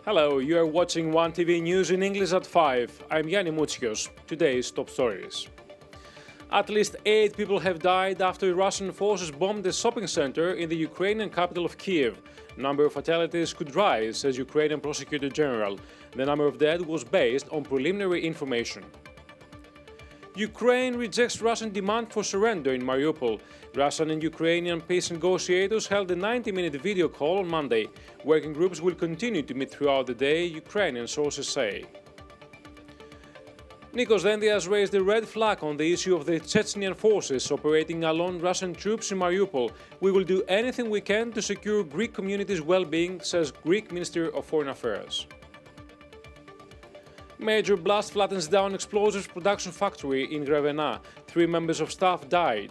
Hello, you are watching One TV News in English at 5. I'm Yanni Moutsios. Today's top stories. At least 8 people have died after Russian forces bombed a shopping center in the Ukrainian capital of Kiev. Number of fatalities could rise, says Ukrainian Prosecutor General. The number of dead was based on preliminary information. Ukraine rejects Russian demand for surrender in Mariupol. Russian and Ukrainian peace negotiators held a 90-minute video call on Monday. Working groups will continue to meet throughout the day, Ukrainian sources say. Nikos Dendias raised a red flag on the issue of the Chechenian forces operating along Russian troops in Mariupol. We will do anything we can to secure Greek communities' well-being, says Greek Minister of Foreign Affairs. Major blast flattens down explosives production factory in Grevena. 3 members of staff died.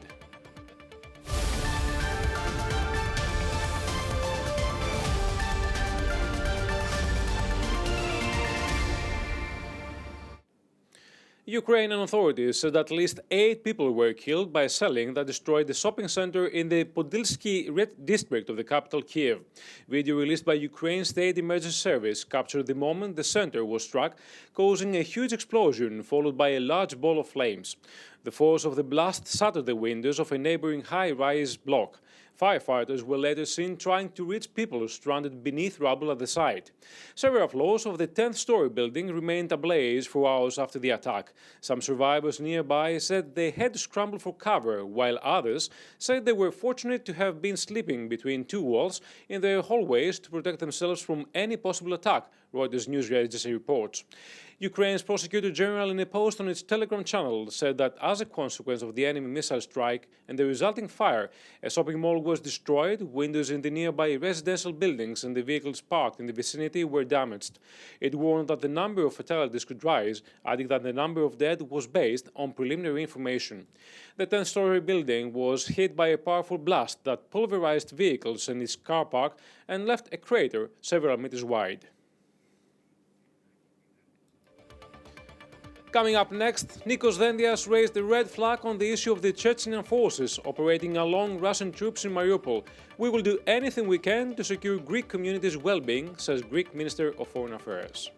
Ukrainian authorities said at least 8 people were killed by shelling that destroyed the shopping center in the Podilsky district of the capital Kiev. Video released by Ukraine's State Emergency Service captured the moment the center was struck, causing a huge explosion followed by a large ball of flames. The force of the blast shattered the windows of a neighboring high-rise block. Firefighters were later seen trying to reach people stranded beneath rubble at the site. Several floors of the 10th-story building remained ablaze for hours after the attack. Some survivors nearby said they had to scramble for cover, while others said they were fortunate to have been sleeping between 2 walls in their hallways to protect themselves from any possible attack, Reuters news agency reports. Ukraine's Prosecutor General, in a post on its Telegram channel, said that as a consequence of the enemy missile strike and the resulting fire, a shopping mall was destroyed, windows in the nearby residential buildings and the vehicles parked in the vicinity were damaged. It warned that the number of fatalities could rise, adding that the number of dead was based on preliminary information. The 10-story building was hit by a powerful blast that pulverized vehicles in its car park and left a crater several meters wide. Coming up next, Nikos Dendias raised a red flag on the issue of the Chechenian forces operating along Russian troops in Mariupol. We will do anything we can to secure Greek communities' well-being, says Greek Minister of Foreign Affairs.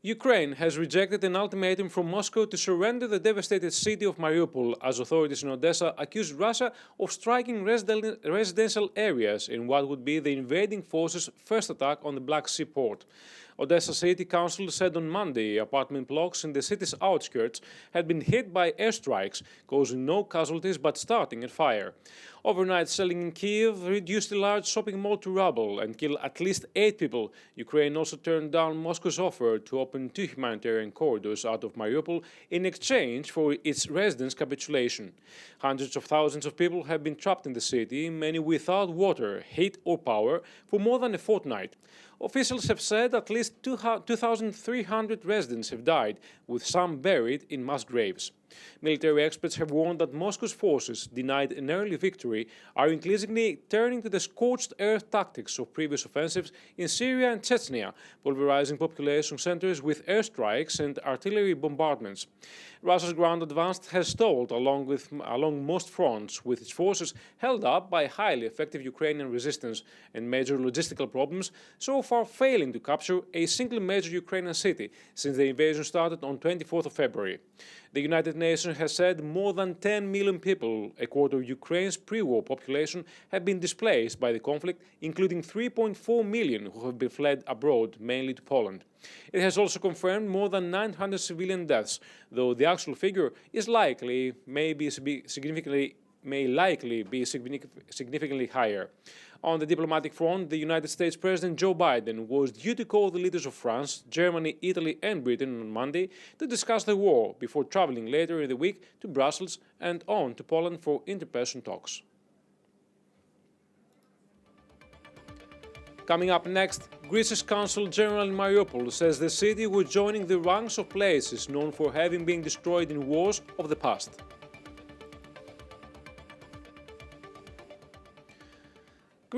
Ukraine has rejected an ultimatum from Moscow to surrender the devastated city of Mariupol as authorities in Odessa accused Russia of striking residential areas in what would be the invading forces' first attack on the Black Sea port. Odessa City Council said on Monday apartment blocks in the city's outskirts had been hit by airstrikes, causing no casualties but starting a fire. Overnight shelling in Kiev reduced a large shopping mall to rubble and killed at least 8 people. Ukraine also turned down Moscow's offer to open 2 humanitarian corridors out of Mariupol in exchange for its residents' capitulation. Hundreds of thousands of people have been trapped in the city, many without water, heat or power, for more than a fortnight. Officials have said at least 2,300 residents have died, with some buried in mass graves. Military experts have warned that Moscow's forces, denied an early victory, are increasingly turning to the scorched earth tactics of previous offensives in Syria and Chechnya, pulverizing population centers with airstrikes and artillery bombardments. Russia's ground advance has stalled along most fronts, with its forces held up by highly effective Ukrainian resistance and major logistical problems, so far failing to capture a single major Ukrainian city since the invasion started on 24th of February. The United Nations has said more than 10 million people, a quarter of Ukraine's pre-war population, have been displaced by the conflict, including 3.4 million who have been fled abroad, mainly to Poland. It has also confirmed more than 900 civilian deaths, though the actual figure is likely significantly higher. On the diplomatic front, the United States President Joe Biden was due to call the leaders of France, Germany, Italy and Britain on Monday to discuss the war before traveling later in the week to Brussels and on to Poland for interperson talks. Coming up next, Greece's Consul General in Mariupol says the city was joining the ranks of places known for having been destroyed in wars of the past.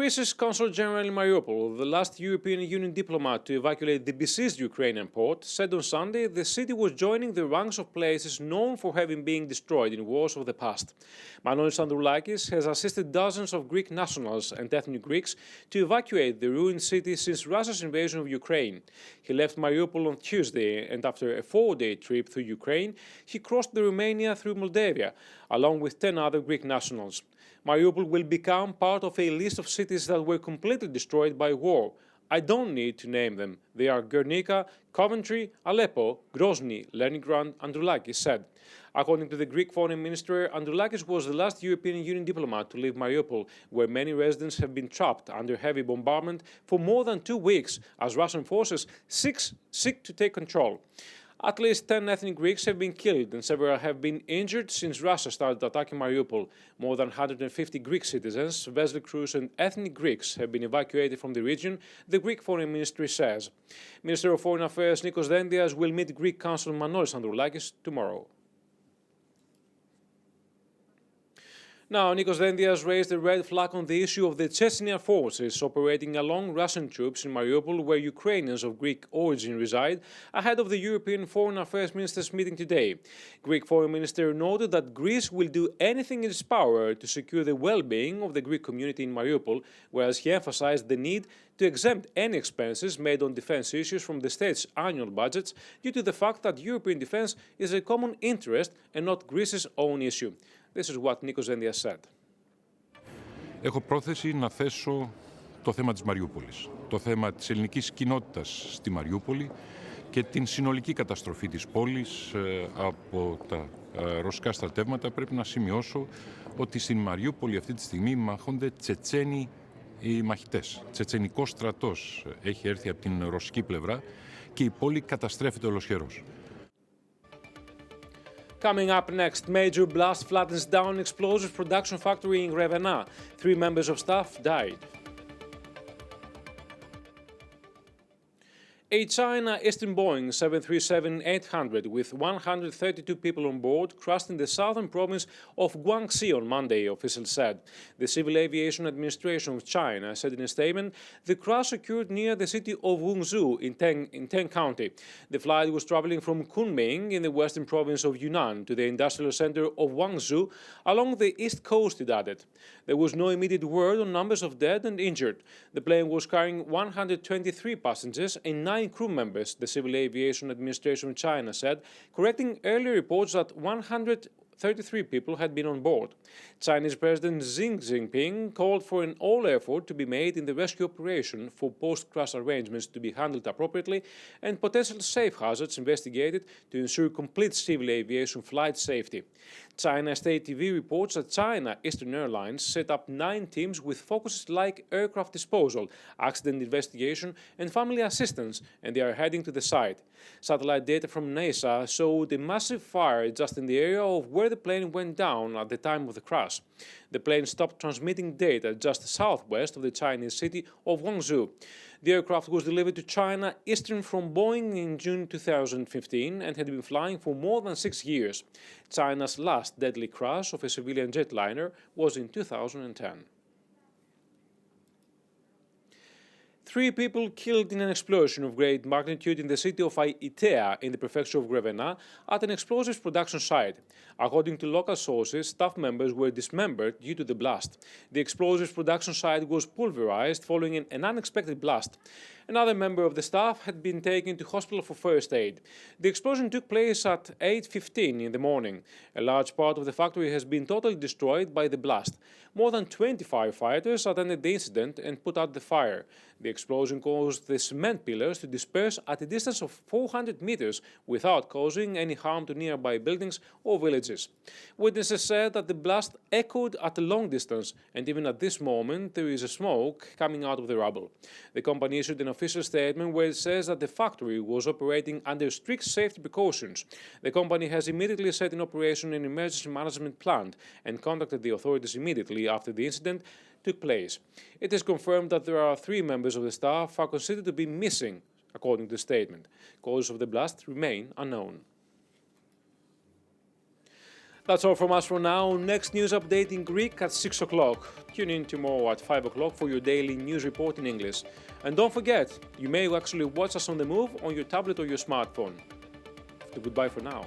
Greece's Consul General in Mariupol, the last European Union diplomat to evacuate the besieged Ukrainian port, said on Sunday the city was joining the ranks of places known for having been destroyed in wars of the past. Manolis Androulakis has assisted dozens of Greek nationals and ethnic Greeks to evacuate the ruined city since Russia's invasion of Ukraine. He left Mariupol on Tuesday, and after a 4-day trip through Ukraine, he crossed the Romania through Moldavia, along with 10 other Greek nationals. Mariupol will become part of a list of cities that were completely destroyed by war. I don't need to name them. They are Guernica, Coventry, Aleppo, Grozny, Leningrad, Androulakis said. According to the Greek Foreign Minister, Androulakis was the last European Union diplomat to leave Mariupol, where many residents have been trapped under heavy bombardment for more than 2 weeks as Russian forces seek to take control. At least 10 ethnic Greeks have been killed and several have been injured since Russia started attacking Mariupol. More than 150 Greek citizens, vessel crews and ethnic Greeks have been evacuated from the region, the Greek Foreign Ministry says. Minister of Foreign Affairs Nikos Dendias will meet Greek Consul Manolis Androulakis tomorrow. Now, Nikos Dendias raised a red flag on the issue of the Chechnya forces operating along Russian troops in Mariupol, where Ukrainians of Greek origin reside, ahead of the European Foreign Affairs Ministers' meeting today. Greek Foreign Minister noted that Greece will do anything in its power to secure the well-being of the Greek community in Mariupol, whereas he emphasized the need to exempt any expenses made on defense issues from the state's annual budgets due to the fact that European defense is a common interest and not Greece's own issue. This is what Nikos Dendias said. Έχω πρόθεση να θέσω το θέμα της Μαριούπολης, το θέμα της ελληνικής κοινότητας στη Μαριούπολη και την συνολική καταστροφή της πόλης από τα ρωσικά στρατεύματα. Πρέπει να σημειώσω ότι στην Μαριούπολη αυτή τη στιγμή μάχονται Τσετσένοι οι μαχητές. Τσετσενικός στρατός έχει έρθει από την ρωσική πλευρά και η πόλη καταστρέφεται ολοσχερώς. Coming up next, major blast flattens down explosives production factory in Grevena. 3 members of staff died. A China Eastern Boeing 737-800 with 132 people on board crashed in the southern province of Guangxi on Monday, officials said. The Civil Aviation Administration of China said in a statement the crash occurred near the city of Wenzhou in Teng County. The flight was traveling from Kunming in the western province of Yunnan to the industrial center of Guangzhou along the east coast, it added. There was no immediate word on numbers of dead and injured. The plane was carrying 123 passengers and 9 crew members, the Civil Aviation Administration of China said, correcting earlier reports that 133 people had been on board. Chinese President Xi Jinping called for an all-effort to be made in the rescue operation for post-crash arrangements to be handled appropriately and potential safe hazards investigated to ensure complete civil aviation flight safety. China State TV reports that China Eastern Airlines set up 9 teams with focuses like aircraft disposal, accident investigation and family assistance, and they are heading to the site. Satellite data from NASA showed a massive fire just in the area of where the plane went down at the time of the crash. The plane stopped transmitting data just southwest of the Chinese city of Guangzhou. The aircraft was delivered to China Eastern from Boeing in June 2015 and had been flying for more than 6 years. China's last deadly crash of a civilian jetliner was in 2010. 3 people killed in an explosion of great magnitude in the city of Aitea in the prefecture of Grevena at an explosives production site. According to local sources, staff members were dismembered due to the blast. The explosives production site was pulverized following an unexpected blast. Another member of the staff had been taken to hospital for first aid. The explosion took place at 8:15 in the morning. A large part of the factory has been totally destroyed by the blast. More than 20 firefighters attended the incident and put out the fire. The explosion caused the cement pillars to disperse at a distance of 400 meters without causing any harm to nearby buildings or villages. Witnesses said that the blast echoed at a long distance, and even at this moment there is a smoke coming out of the rubble. The company issued an official statement where it says that the factory was operating under strict safety precautions. The company has immediately set in operation an emergency management plan and contacted the authorities immediately after the incident took place. It is confirmed that there are 3 members of the staff are considered to be missing, according to the statement. Causes of the blast remain unknown. That's all from us for now. Next news update in Greek at 6 o'clock. Tune in tomorrow at 5 o'clock for your daily news report in English. And don't forget, you may actually watch us on the move on your tablet or your smartphone. Goodbye for now.